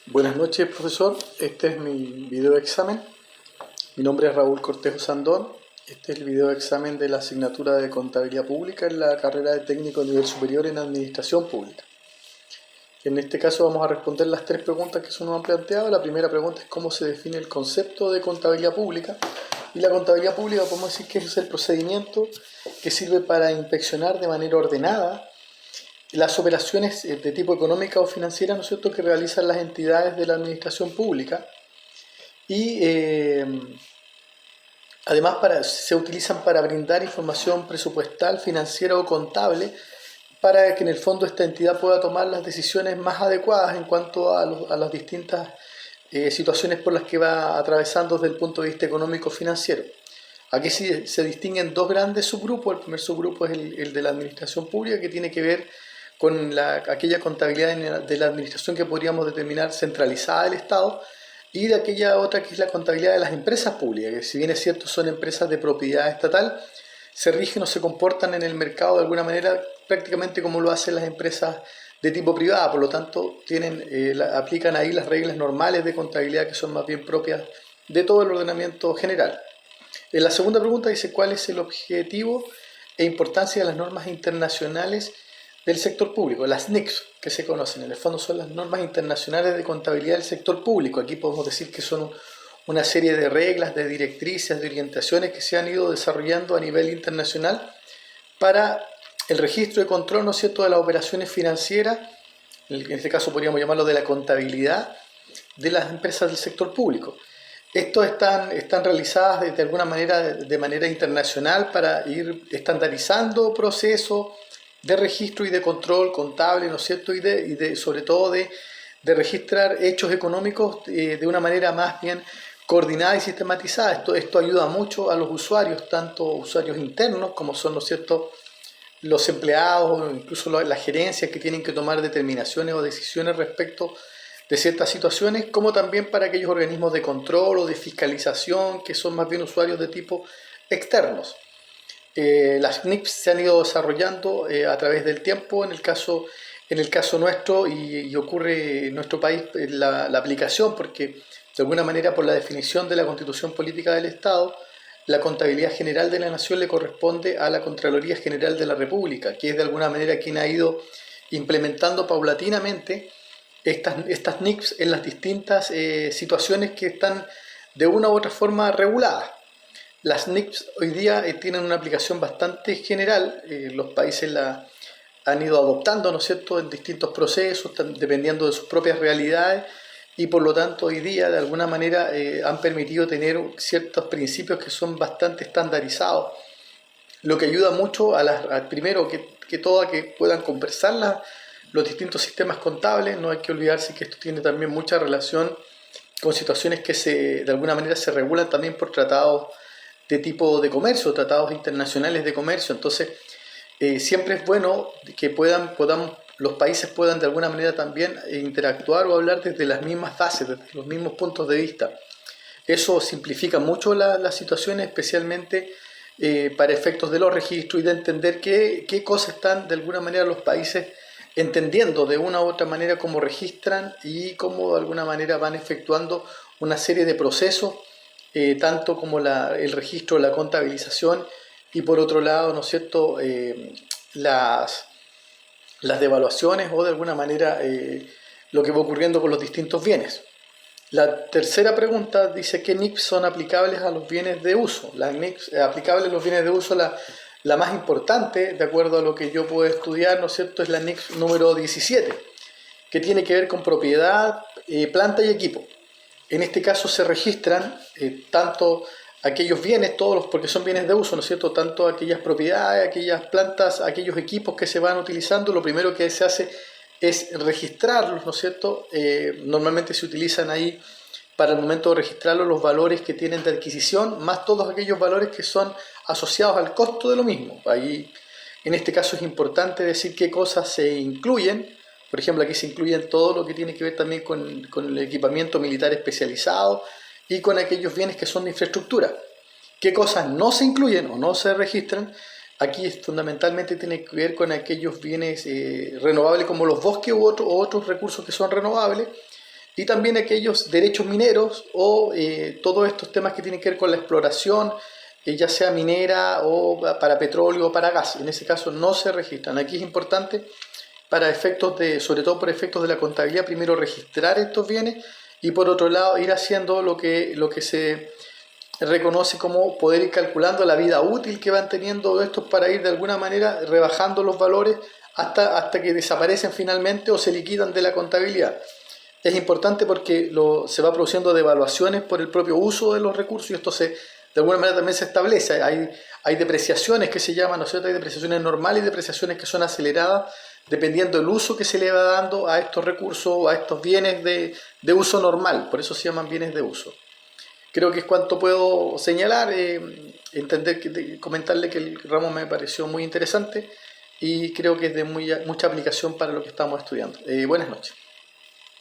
Buenas noches, profesor. Este es mi video de examen. Mi nombre es Raúl Cortejo Sandón. Este es el video de examen de la asignatura de Contabilidad Pública en la carrera de Técnico a nivel superior en Administración Pública. En este caso vamos a responder las tres preguntas que se nos han planteado. La primera pregunta es cómo se define el concepto de contabilidad pública. Y la contabilidad pública podemos decir que es el procedimiento que sirve para inspeccionar de manera ordenada las operaciones de tipo económica o financiera, ¿no es cierto?, que realizan las entidades de la administración pública y además se utilizan para brindar información presupuestal, financiera o contable para que en el fondo esta entidad pueda tomar las decisiones más adecuadas en cuanto a las distintas situaciones por las que va atravesando desde el punto de vista económico-financiero. Aquí se distinguen dos grandes subgrupos. El primer subgrupo es el de la administración pública, que tiene que ver con aquella contabilidad de la administración que podríamos determinar centralizada del Estado, y de aquella otra que es la contabilidad de las empresas públicas, que si bien es cierto son empresas de propiedad estatal, se rigen o se comportan en el mercado de alguna manera prácticamente como lo hacen las empresas de tipo privada. Por lo tanto aplican ahí las reglas normales de contabilidad que son más bien propias de todo el ordenamiento general. En la segunda pregunta dice cuál es el objetivo e importancia de las normas internacionales del sector público, las NICS que se conocen. En el fondo son las normas internacionales de contabilidad del sector público. Aquí podemos decir que son una serie de reglas, de directrices, de orientaciones que se han ido desarrollando a nivel internacional para el registro y control, ¿no es cierto?, de las operaciones financieras, en este caso podríamos llamarlo de la contabilidad de las empresas del sector público. Estos están realizadas de alguna manera, de manera internacional, para ir estandarizando procesos de registro y de control contable, ¿no es cierto?, y sobre todo de registrar hechos económicos de una manera más bien coordinada y sistematizada. Esto ayuda mucho a los usuarios, tanto usuarios internos como son, ¿no es cierto?, los empleados o incluso las gerencias que tienen que tomar determinaciones o decisiones respecto de ciertas situaciones, como también para aquellos organismos de control o de fiscalización que son más bien usuarios de tipo externos. Las NICS se han ido desarrollando a través del tiempo. En el caso nuestro, y ocurre en nuestro país la aplicación, porque de alguna manera por la definición de la Constitución Política del Estado, la contabilidad general de la nación le corresponde a la Contraloría General de la República, que es de alguna manera quien ha ido implementando paulatinamente estas NICS en las distintas situaciones que están de una u otra forma reguladas. Las NICS hoy día tienen una aplicación bastante general. Los países la han ido adoptando, ¿no es cierto?, en distintos procesos, dependiendo de sus propias realidades, y por lo tanto hoy día de alguna manera han permitido tener ciertos principios que son bastante estandarizados, lo que ayuda mucho primero que todo a que puedan conversar los distintos sistemas contables. No hay que olvidarse que esto tiene también mucha relación con situaciones que de alguna manera se regulan también por tratados de tipo de comercio, tratados internacionales de comercio. Entonces siempre es bueno que los países puedan de alguna manera también interactuar o hablar desde las mismas bases, desde los mismos puntos de vista. Eso simplifica mucho las situaciones, especialmente para efectos de los registros y de entender qué cosas están de alguna manera los países entendiendo de una u otra manera cómo registran y cómo de alguna manera van efectuando una serie de procesos, tanto como el registro, la contabilización, y por otro lado, ¿no es cierto?, las devaluaciones o de alguna manera lo que va ocurriendo con los distintos bienes. La tercera pregunta dice ¿qué NICS son aplicables a los bienes de uso? Las NICS aplicables a los bienes de uso, la más importante, de acuerdo a lo que yo puedo estudiar, ¿no es cierto?, es la NICS número 17, que tiene que ver con propiedad, planta y equipo. En este caso se registran tanto aquellos bienes, porque son bienes de uso, ¿no es cierto?, tanto aquellas propiedades, aquellas plantas, aquellos equipos que se van utilizando. Lo primero que se hace es registrarlos, ¿no es cierto? Normalmente se utilizan ahí para el momento de registrarlos los valores que tienen de adquisición, más todos aquellos valores que son asociados al costo de lo mismo. Ahí, en este caso es importante decir qué cosas se incluyen. Por ejemplo, aquí se incluyen todo lo que tiene que ver también con el equipamiento militar especializado y con aquellos bienes que son de infraestructura. ¿Qué cosas no se incluyen o no se registran? Aquí fundamentalmente tiene que ver con aquellos bienes renovables como los bosques u otros recursos que son renovables, y también aquellos derechos mineros o todos estos temas que tienen que ver con la exploración, ya sea minera o para petróleo o para gas. En ese caso no se registran. Aquí es importante para efectos sobre todo por efectos de la contabilidad, primero registrar estos bienes y por otro lado ir haciendo lo que se reconoce como poder ir calculando la vida útil que van teniendo estos para ir de alguna manera rebajando los valores hasta que desaparecen finalmente o se liquidan de la contabilidad. Es importante porque se va produciendo devaluaciones por el propio uso de los recursos y esto de alguna manera también se establece. Hay depreciaciones que se llaman, ¿no es cierto? Hay depreciaciones normales y depreciaciones que son aceleradas dependiendo del uso que se le va dando a estos recursos, a estos bienes de uso normal. Por eso se llaman bienes de uso. Creo que es cuanto puedo señalar, comentarle que el ramo me pareció muy interesante y creo que es de mucha aplicación para lo que estamos estudiando. Buenas noches.